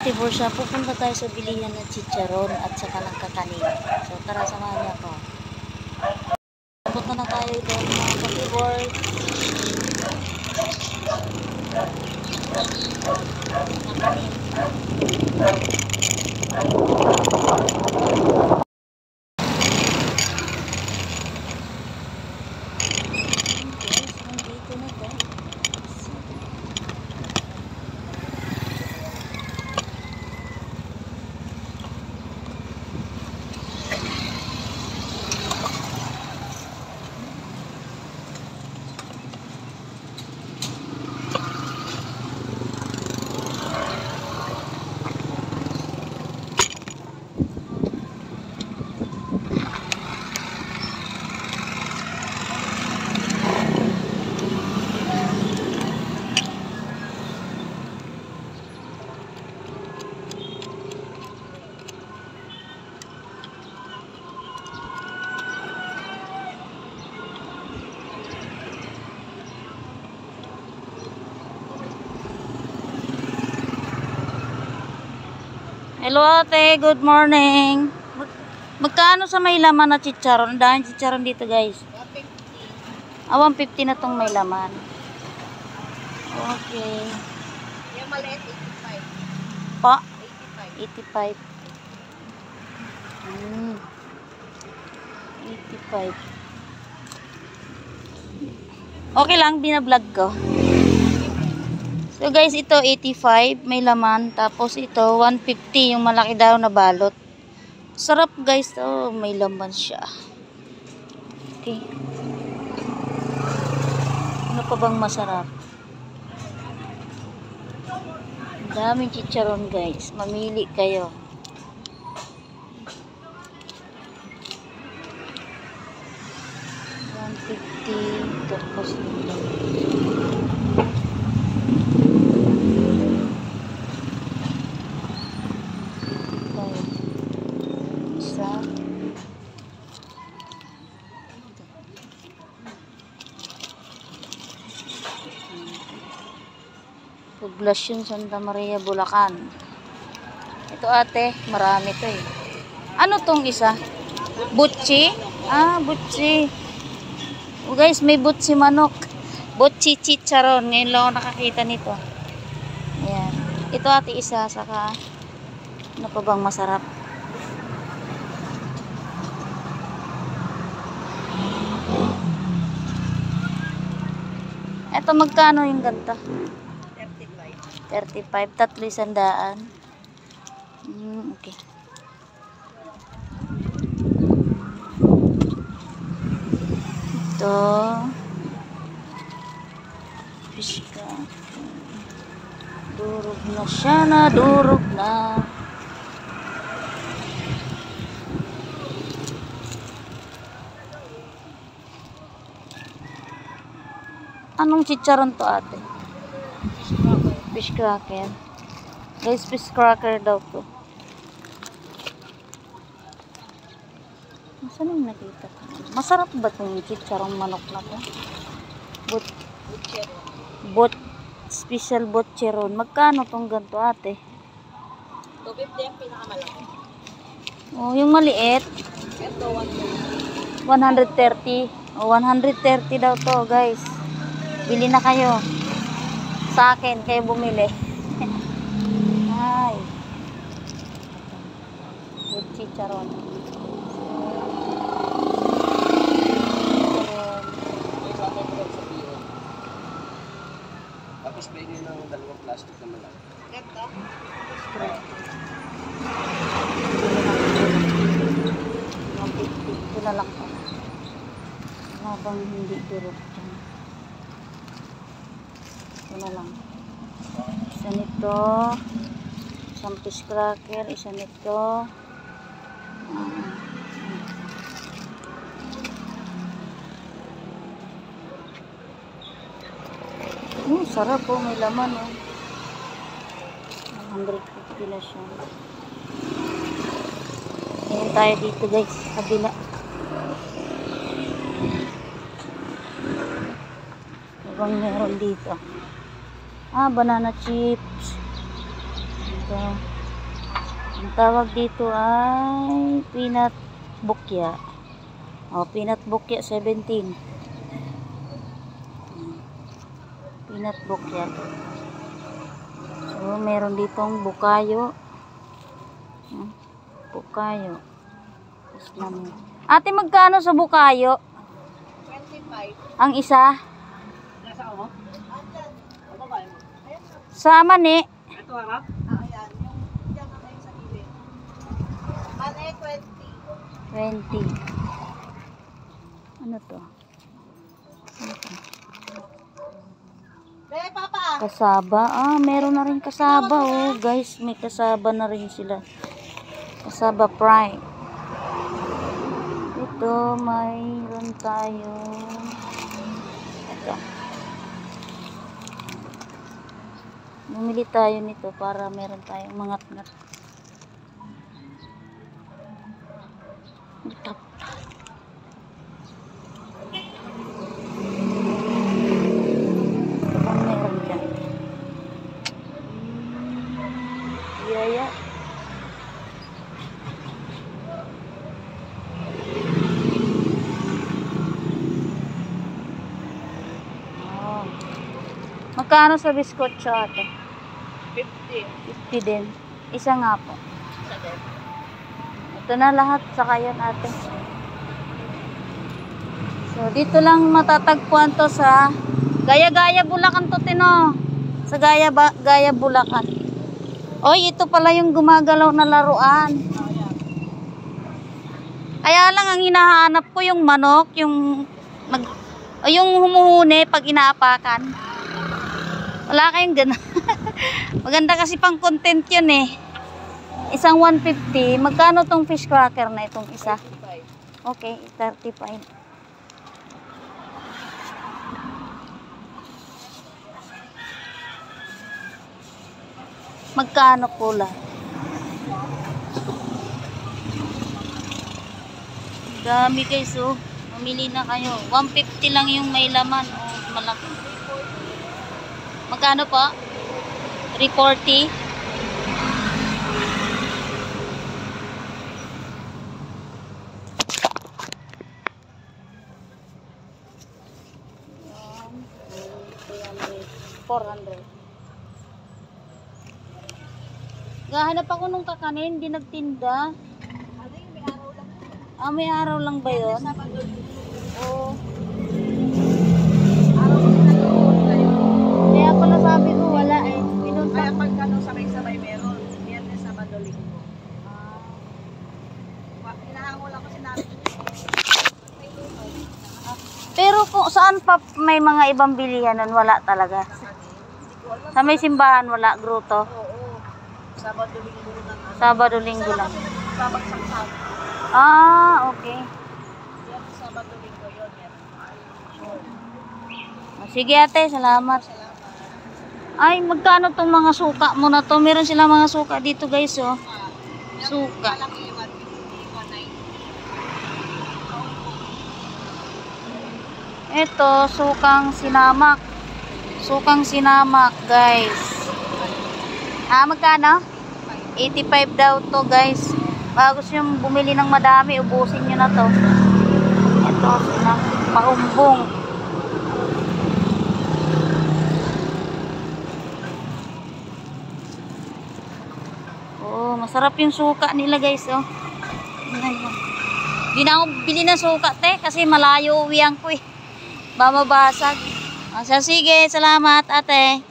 Tibor siya, pupunta tayo sa bilihan ng chicharon at saka ng kakanin. So tara, samahan niyo ako. Punta na tayo doon mga Tibor. Hello ate, good morning. Magkano sa may laman na chicharon? Ang daming chicharon dito guys. 150. 150 na tong may laman. Okay. Yung maliit, 85. Pa? 85. 85. Okay lang, binablog ko. So guys, ito 85, may laman. Tapos ito 150, yung malaki daw na balot. Sarap guys, oh, may laman siya. Okay. Ano pa bang masarap? Ang daming chicharon guys. Mamili kayo. $150. Tapos ito. Poblasyon Santa Maria, Bulacan. Ito ate, marami to eh. Ano tong isa? Butchi? Ah, butchi. Oh guys, may butchi manok. Butchi chicharon. Ngayon lang ako nakakita nito. Ayan. Ito ate isa, saka ano pa bang masarap? Ito magkano yung ganta? 35, tatlo isandaan. Okay. Ito. Fish ka. Durog na siya na, durog na. Anong chicharon to ate? Fish cracker. Guys, fish cracker daw to. Saan yung nakita ko? Masarap ba itong chicharong manok na to? Special butcheron. Magkano tong ganito ate? 250 yung pinakamalaki. Oh, yung maliit? Ito, 130. Oh, 130 daw to guys. Bili na kayo. Sa akin, kayo bumili. Ay. Good chicharon. Tapos pwede ng dalawang plastic na malaki. Ito. Ito na lang po. Habang hindi durog dyan. Ito na lang. Isa nito. Isang fish cracker. Isa nito. Sarap po. May laman oh. 150 na siya. Ngayon tayo dito guys. Kabila. Ibang meron dito. Ah, banana chips. Ito. Ang tawag dito ay peanut bukya. Peanut bukya 17. Peanut bukya to. So, meron ditong bukayo. Bukayo. Ate, magkano sa bukayo? 25. Ang isa? Nasa ako? Ano ba yun? Sa mani? Ito harap? Ayan. Yung diyan na kayo sa gilid. Mali, 20. 20. Ano to? Be, papa. Kasaba. Meron na rin kasaba. Guys, may kasaba na rin sila. Kasaba prime. Ito, mayroon tayo. Ito. Bumili tayo nito para meron tayong mangat-ngat. Ito. Ang meron dyan. Yaya. Magkano sa biskotso ate? 50. 50 din. Isa nga po. Isa din. Ito na lahat sa kayon ate. So, dito lang matatagpuan to sa Gaya-Gaya Bulacan to, Tino. Sa Gaya Bulacan. Oy, ito pala yung gumagalaw na laruan. Kaya lang ang hinahanap ko yung manok, yung yung humuhuni pag inaapakan. Wala kayong gano'n. Maganda kasi pang content yun eh. Isang 150. Magkano tong fish cracker na itong isa? 35. Okay, 35. Magkano pula? Dami guys, oh. Mamili na kayo. 150 lang yung may laman. Oh, malaki. Magkano po? 340. $400. Gahanap ako nung kakanin, hindi nagtinda. Ano yung may araw lang? May araw lang ba yun? Sabado. Oo. Araw ko na doon kayo. Kaya pala sabi ko, wala eh. Pinunta. Kaya pag sabay-sabay meron. Biyernes, Sabado, Linggo. Hinahango lang kasi namin. May luto. Pero kung saan pa may mga ibang bilihan nun, wala talaga. Sa may simbahan, wala gruto. Oo. Sabado, Linggo lang. Sabado, linggo lang. Babagsak sa Okay. Biyernes, Sabado, Linggo yun. Sige ate, salamat. Ay, magkano tong mga suka mo na to? Meron sila mga suka dito guys, oh. Suka. Malaki yung 150, 190. Ito, sukang sinamak. Sukang sinamak, guys. Magkano? 85 daw to, guys. Bago yung bumili ng madami, ubusin nyo na to. Ito, paumbong. Oh, masarap yung suka nila, guys, oh. Hindi na ako bili ng suka, te, kasi malayo uwian ko, eh. Mamabasag. Sige, salamat, ate.